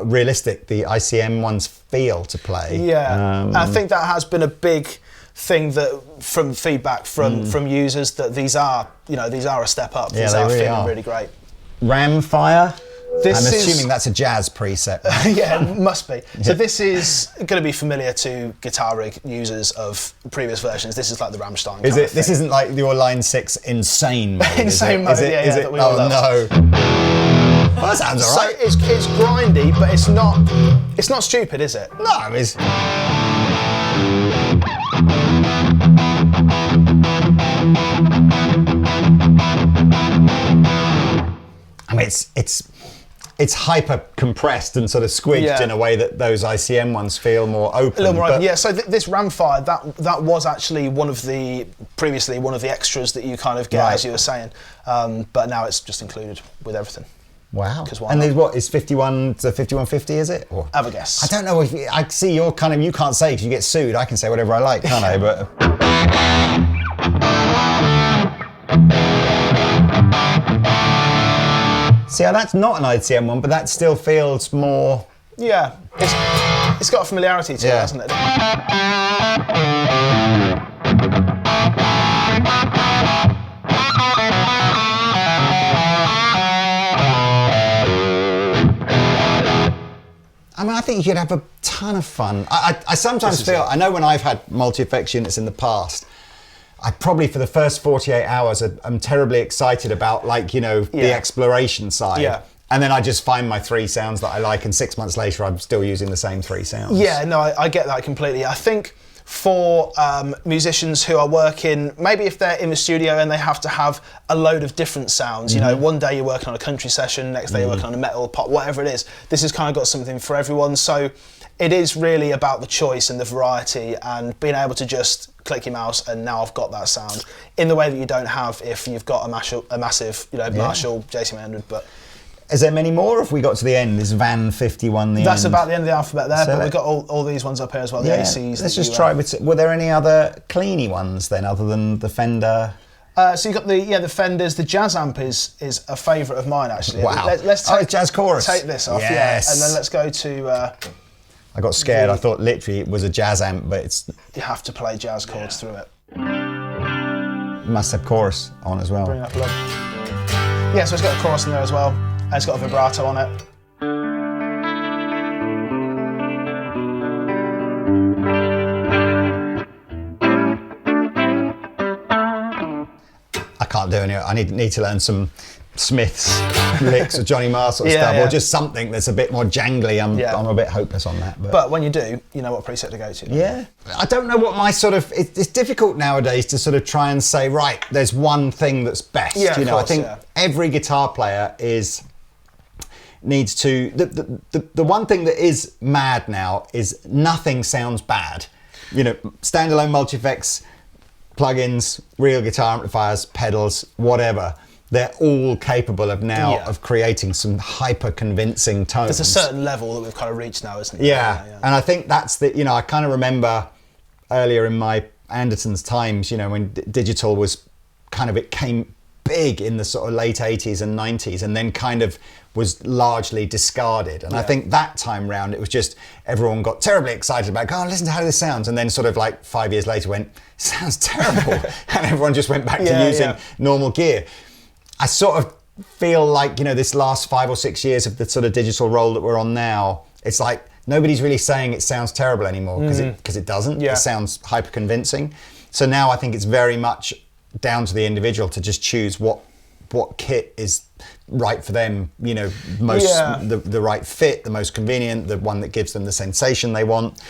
realistic the ICM ones feel to play. Yeah, I think that has been a big thing that from feedback from users that these are a step up. These are really feeling really great. Ramfire. I'm assuming that's a jazz preset. Right? Yeah, it must be. So this is going to be familiar to Guitar Rig users of previous versions. This is like the Rammstein. Is it? This isn't like your Line 6 insane mode. Insane mode. Yeah, that we all love. No. Well, that sounds alright. So it's grindy, but it's not stupid, is it? No, it's. I mean, it's hyper compressed and sort of squidged in a way that those ICM ones feel more open. A little more open, yeah. So this Ramfire, that was actually previously one of the extras that you kind of get, as you were saying, but now it's just included with everything. Wow. And there's what is 51 to 5150, is it? Or have a guess. I don't know if I see you're kind of, you can't say because you get sued. I can say whatever I like, can't I? But See, that's not an ICM one, but that still feels more... Yeah, it's got a familiarity to it, hasn't it? I mean, I think you could have a ton of fun. I sometimes feel, I know when I've had multi-effects units in the past, I probably for the first 48 hours, I'm terribly excited about the exploration side. Yeah. And then I just find my 3 sounds that I like, and 6 months later, I'm still using the same 3 sounds. Yeah, no, I get that completely. I think for musicians who are working, maybe if they're in the studio and they have to have a load of different sounds, you know, one day you're working on a country session, next day you're working on a metal, pop, whatever it is, this has kind of got something for everyone. So it is really about the choice and the variety and being able to just click your mouse and now I've got that sound in the way that you don't have if you've got a massive, Marshall JC100. But is there many more? If we got to the end, is Van 51 the That's end? about the end of the alphabet there, but we've got all these ones up here as well, the ACs. Let's just try with... Were there any other cleany ones then, other than the Fender? So you've got the Fenders. The Jazz Amp is a favourite of mine, actually. Wow. Let's take, Jazz Chorus. Take this off, yes. and then let's go to... I got scared. I thought literally it was a Jazz Amp, but it's... You have to play jazz chords through it. Must have chorus on as well. Bring up a look. Yeah, so it's got a chorus in there as well. And it's got a vibrato on it. I can't do any. I need to learn some Smith's licks or Johnny Marr sort of stuff, or just something that's a bit more jangly. I'm a bit hopeless on that. But when you do, you know what preset to go to. Yeah. I don't know what my sort of... It's difficult nowadays to sort of try and say, right, there's one thing that's best. Yeah, you know, course, I think every guitar player needs to... The one thing that is mad now is nothing sounds bad. You know, standalone multi-effects, plugins, real guitar amplifiers, pedals, whatever. They're all capable of now of creating some hyper convincing tones. There's a certain level that we've kind of reached now, isn't it? Yeah. And I think that's the, I kind of remember earlier in my Andertons times, when digital was kind of, it came big in the sort of late 80s and 90s and then kind of was largely discarded. And I think that time round, it was just, everyone got terribly excited about, listen to how this sounds. And then sort of like 5 years later went, sounds terrible. And everyone just went back to using normal gear. I sort of feel like, this last 5 or 6 years of the sort of digital role that we're on now, it's like nobody's really saying it sounds terrible anymore because it doesn't. It sounds hyper convincing. So now I think it's very much down to the individual to just choose what kit is right for them, the right fit, the most convenient, the one that gives them the sensation they want.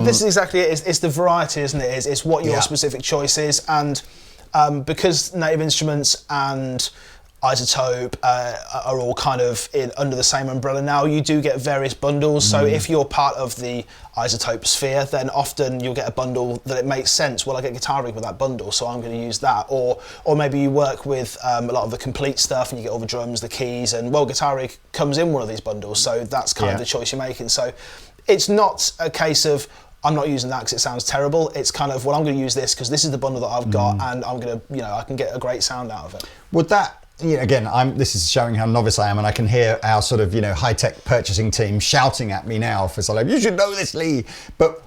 This is exactly it. It's the variety, isn't it? It's what your specific choice is. And because Native Instruments and Isotope are all kind of under the same umbrella now, you do get various bundles. So if you're part of the Isotope sphere, then often you'll get a bundle that it makes sense. Well, I get Guitar Rig with that bundle, so I'm going to use that. Or maybe you work with a lot of the complete stuff and you get all the drums, the keys, and Guitar Rig comes in one of these bundles. So that's kind of the choice you're making. So it's not a case of, I'm not using that because it sounds terrible. It's kind of, I'm going to use this because this is the bundle that I've got and I'm going to, I can get a great sound out of it. Would that, again, this is showing how novice I am, and I can hear our sort of, high-tech purchasing team shouting at me now for sort of, you should know this, Lee. But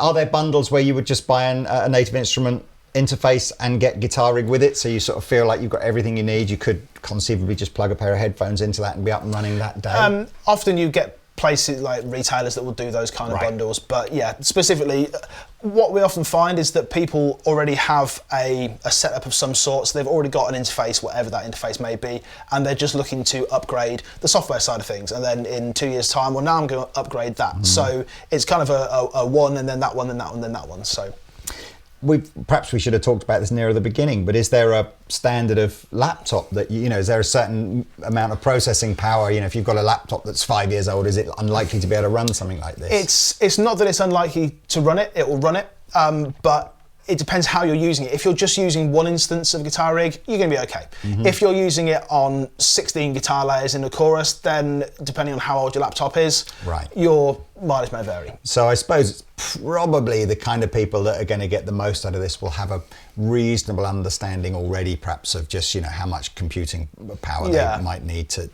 are there bundles where you would just buy a Native Instrument interface and get Guitar Rig with it, so you sort of feel like you've got everything you need? You could conceivably just plug a pair of headphones into that and be up and running that day? Often you get places like retailers that will do those kind of bundles, but specifically what we often find is that people already have a setup of some sort, so they've already got an interface, whatever that interface may be, and they're just looking to upgrade the software side of things, and then in 2 years time, now I'm going to upgrade that. So it's kind of a one, and then that one, then that one, then that one. So perhaps we should have talked about this nearer the beginning, but is there a standard of laptop that, is there a certain amount of processing power? If you've got a laptop that's 5 years old, is it unlikely to be able to run something like this? It's not that it's unlikely to run it, it will run it, but it depends how you're using it. If you're just using one instance of Guitar Rig, you're going to be okay. If you're using it on 16 guitar layers in a chorus, then depending on how old your laptop is, your mileage may vary. So I suppose it's probably the kind of people that are going to get the most out of this will have a reasonable understanding already, perhaps, of just, you know, how much computing power they might need to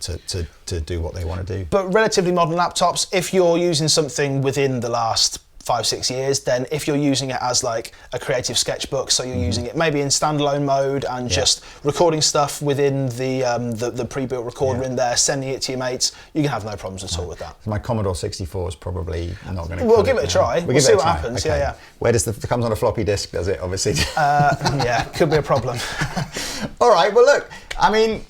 do what they want to do. But relatively modern laptops, if you're using something within the last 5-6 years, then if you're using it as like a creative sketchbook, so you're using it maybe in standalone mode and just recording stuff within the pre-built recorder in there, sending it to your mates, you can have no problems at all with that. My Commodore 64 is probably not going to. We'll give it a try. We'll see what happens. Okay. Yeah. Where does it comes on a floppy disk? Does it obviously? Yeah, could be a problem. All right. Well, look. I mean,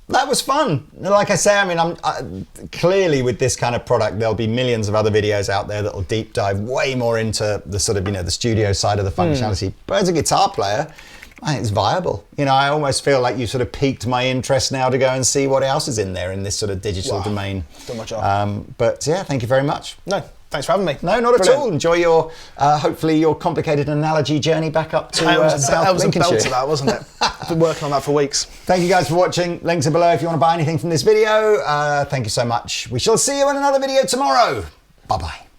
that was fun. Like I say, I mean, clearly with this kind of product, there'll be millions of other videos out there that'll deep dive way more into the sort of, you know, the studio side of the functionality. But as a guitar player, I think it's viable. You know, I almost feel like you sort of piqued my interest now to go and see what else is in there in this sort of digital domain. Done my job. But yeah, thank you very much. No, thanks for having me. No, not at all. Enjoy your, hopefully your complicated analogy journey back up to South Lincolnshire. That was a belt to that, wasn't it? Been working on that for weeks. Thank you guys for watching. Links are below if you want to buy anything from this video. Thank you so much. We shall see you in another video tomorrow. Bye-bye.